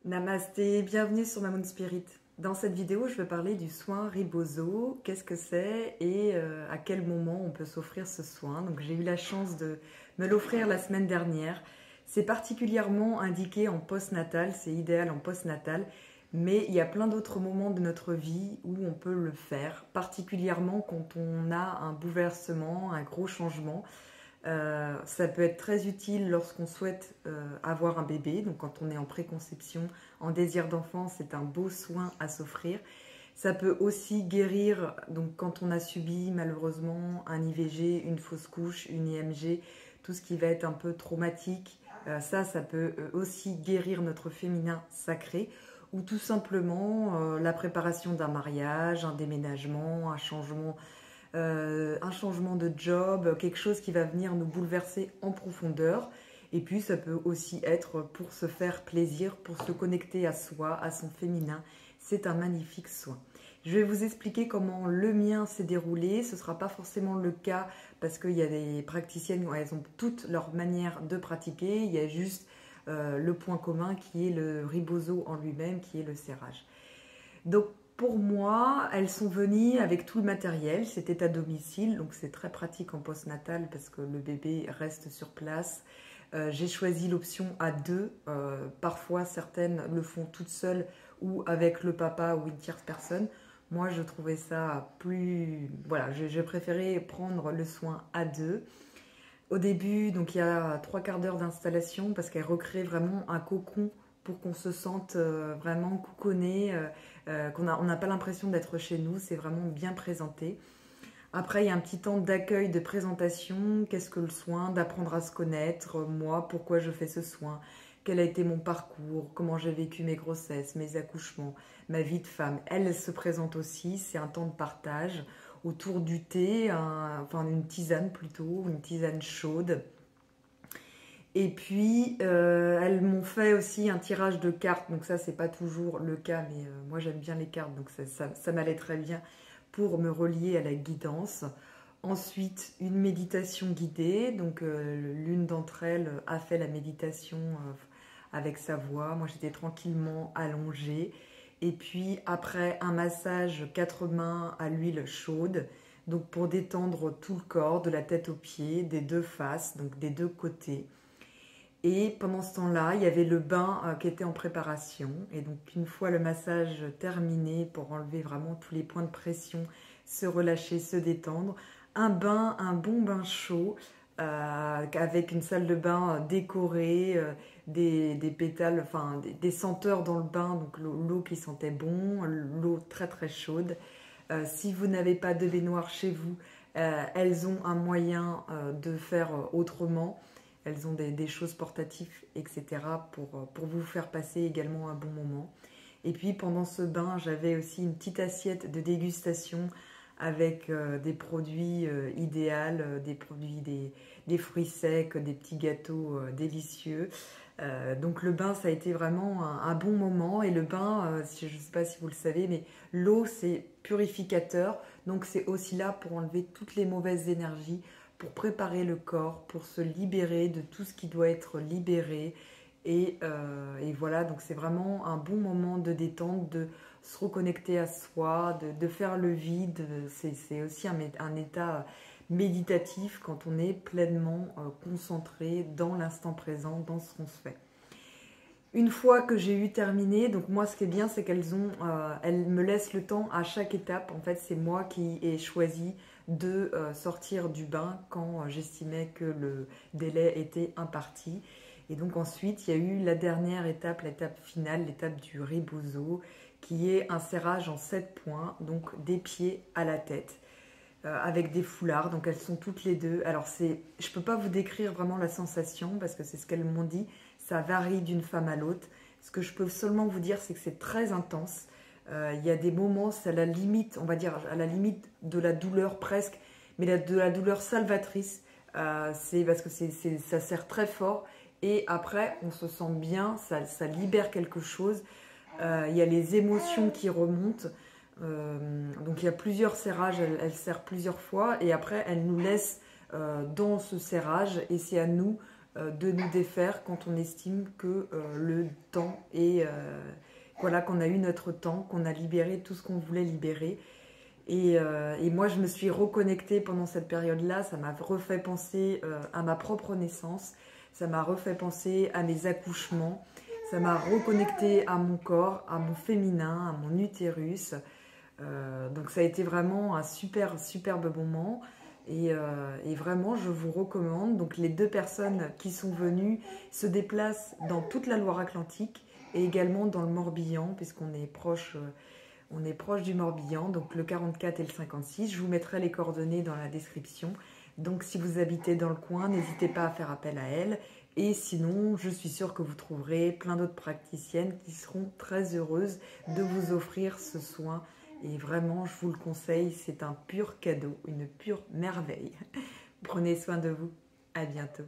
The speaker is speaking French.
Namasté, bienvenue sur Mamoun Spirit. Dans cette vidéo, je vais parler du soin Rebozo, qu'est-ce que c'est et à quel moment on peut s'offrir ce soin. Donc j'ai eu la chance de me l'offrir la semaine dernière. C'est particulièrement indiqué en post-natal, c'est idéal en post-natal, mais il y a plein d'autres moments de notre vie où on peut le faire, particulièrement quand on a un bouleversement, un gros changement. Ça peut être très utile lorsqu'on souhaite avoir un bébé, donc quand on est en préconception, en désir d'enfant, c'est un beau soin à s'offrir. Ça peut aussi guérir, donc quand on a subi malheureusement un IVG, une fausse couche, une IMG, tout ce qui va être un peu traumatique, ça peut aussi guérir notre féminin sacré, ou tout simplement la préparation d'un mariage, un déménagement, un changement de job, quelque chose qui va venir nous bouleverser en profondeur. Et puis ça peut aussi être pour se faire plaisir, pour se connecter à soi, à son féminin. C'est un magnifique soin. Je vais vous expliquer comment le mien s'est déroulé. Ce ne sera pas forcément le cas parce qu'il y a des praticiennes, elles ont toutes leur manière de pratiquer. Il y a juste le point commun qui est le Rebozo en lui-même, qui est le serrage. Donc pour moi, elles sont venues avec tout le matériel, c'était à domicile, donc c'est très pratique en postnatal parce que le bébé reste sur place. J'ai choisi l'option à deux, parfois certaines le font toutes seules ou avec le papa ou une tierce personne. Moi je trouvais ça plus... Voilà, j'ai préféré prendre le soin à deux. Au début, donc il y a 3/4 d'heure d'installation parce qu'elle recrée vraiment un cocon pour qu'on se sente vraiment couconné, on n'a pas l'impression d'être chez nous, c'est vraiment bien présenté. Après, il y a un petit temps d'accueil, de présentation, qu'est-ce que le soin, d'apprendre à se connaître, moi, pourquoi je fais ce soin, quel a été mon parcours, comment j'ai vécu mes grossesses, mes accouchements, ma vie de femme. Elle se présente aussi, c'est un temps de partage autour du thé, enfin une tisane plutôt, une tisane chaude. Et puis, elles m'ont fait aussi un tirage de cartes. Donc ça, c'est pas toujours le cas, mais moi, j'aime bien les cartes. Donc ça m'allait très bien pour me relier à la guidance. Ensuite, une méditation guidée. Donc, l'une d'entre elles a fait la méditation avec sa voix. Moi, j'étais tranquillement allongée. Et puis, après, un massage 4 mains à l'huile chaude. Donc, pour détendre tout le corps, de la tête aux pieds, des deux faces, donc des deux côtés. Et pendant ce temps-là, il y avait le bain qui était en préparation. Et donc, une fois le massage terminé, pour enlever vraiment tous les points de pression, se relâcher, se détendre, un bon bain chaud, avec une salle de bain décorée, des pétales, enfin des senteurs dans le bain, donc l'eau qui sentait bon, l'eau très très chaude. Si vous n'avez pas de baignoire chez vous, elles ont un moyen de faire autrement. Elles ont des choses portatives, etc. pour vous faire passer également un bon moment. Et puis pendant ce bain, j'avais aussi une petite assiette de dégustation avec des produits idéaux, des fruits secs, des petits gâteaux délicieux. Donc le bain, ça a été vraiment un bon moment. Et le bain, je ne sais pas si vous le savez, mais l'eau, c'est purificateur. Donc c'est aussi là pour enlever toutes les mauvaises énergies, pour préparer le corps, pour se libérer de tout ce qui doit être libéré. Et voilà, donc c'est vraiment un bon moment de détente, de se reconnecter à soi, de faire le vide. C'est aussi un état méditatif quand on est pleinement concentré dans l'instant présent, dans ce qu'on se fait. Une fois que j'ai eu terminé, donc moi ce qui est bien c'est elles me laissent le temps à chaque étape. En fait c'est moi qui ai choisi de sortir du bain quand j'estimais que le délai était imparti. Et donc ensuite il y a eu la dernière étape, l'étape finale, l'étape du Rebozo, qui est un serrage en 7 points, donc des pieds à la tête, avec des foulards. Donc elles sont toutes les deux. Alors je ne peux pas vous décrire vraiment la sensation parce que c'est ce qu'elles m'ont dit. Ça varie d'une femme à l'autre. Ce que je peux seulement vous dire, c'est que c'est très intense. Il y a des moments, c'est à la limite, on va dire, à la limite de la douleur presque, mais de la douleur salvatrice. C'est parce que ça serre très fort. Et après, on se sent bien, ça libère quelque chose. Il y a les émotions qui remontent. Donc il y a plusieurs serrages, elle serre plusieurs fois. Et après, elle nous laisse dans ce serrage. Et c'est à nous de nous défaire quand on estime que le temps est... voilà, qu'on a eu notre temps, qu'on a libéré tout ce qu'on voulait libérer. Et moi, je me suis reconnectée pendant cette période-là. Ça m'a refait penser à ma propre naissance. Ça m'a refait penser à mes accouchements. Ça m'a reconnectée à mon corps, à mon féminin, à mon utérus. Donc ça a été vraiment un superbe moment. Et vraiment, je vous recommande. Donc les 2 personnes qui sont venues se déplacent dans toute la Loire-Atlantique et également dans le Morbihan, puisqu'on est proche... on est proche du Morbihan, donc le 44 et le 56. Je vous mettrai les coordonnées dans la description. Donc si vous habitez dans le coin, n'hésitez pas à faire appel à elles. Et sinon, je suis sûre que vous trouverez plein d'autres praticiennes qui seront très heureuses de vous offrir ce soin. Et vraiment, je vous le conseille, c'est un pur cadeau, une pure merveille. Prenez soin de vous. À bientôt.